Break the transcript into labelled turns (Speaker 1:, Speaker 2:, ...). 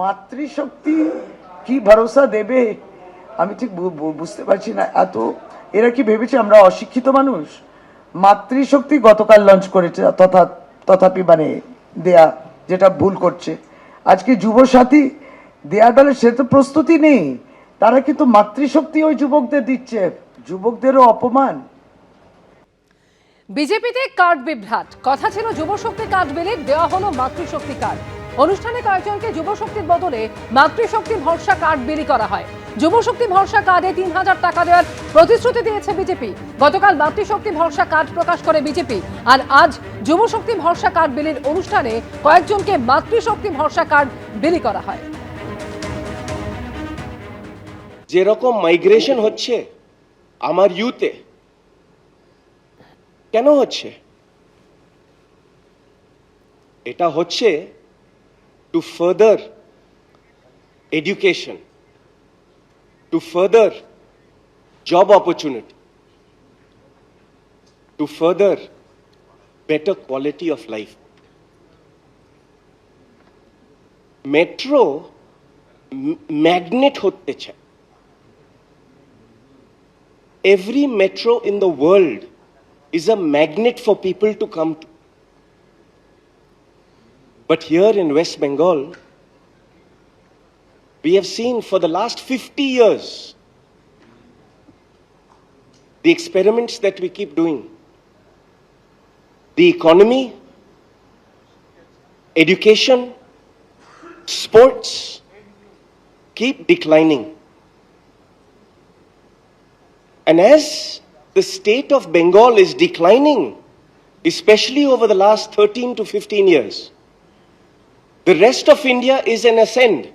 Speaker 1: মাতৃশক্তি কি ভরসা দেবে আমি ঠিক বুঝতে পারছি না। এত এরা কি ভেবেছে আমরা অশিক্ষিত মানুষ? মাতৃশক্তি গতকাল লঞ্চ করেছে, তথাপি মানে দেয়া, যেটা ভুল করছে। আজকে যুবসাথী দেয়ার বেলা সে তো প্রস্তুতি নেই, তারা কিন্তু মাতৃশক্তি ওই যুবকদের দিচ্ছে, যুবকদেরও অপমান।
Speaker 2: বিজেপিতে কার্ড বিভ্রাট, কথা ছিল যুবশক্তি কার্ড বিলি, দেওয়া হলো মাতৃশক্তি কার্ড। অনুষ্ঠানে কয়েকজনকে যুবশক্তির বদলে মাতৃশক্তি ভরসা কার্ড বিলি করা হয়। যুবশক্তি ভরসা কার্ডে ৩,০০০ টাকা দেওয়ার প্রতিশ্রুতি দিয়েছে বিজেপি। গতকাল মাতৃশক্তি ভরসা কার্ড প্রকাশ করে বিজেপি, আর আজ যুবশক্তি ভরসা কার্ড বিলির অনুষ্ঠানে কয়েকজনকে মাতৃশক্তি ভরসা কার্ড বিলি করা হয়।
Speaker 3: যেরকম মাইগ্রেশন হচ্ছে আমার ইউতে, কেন হচ্ছে? এটা হচ্ছে two further education, two further job opportunity, two further better quality of life. Metro magnet হতে চায়। Every metro in the world is a magnet for people to come to. But here in West Bengal, we have seen for the last 50 years the experiments that we keep doing. The economy, education, sports keep declining. And as the state of Bengal is declining, especially over the last 13 to 15 years, the rest of India is in ascend.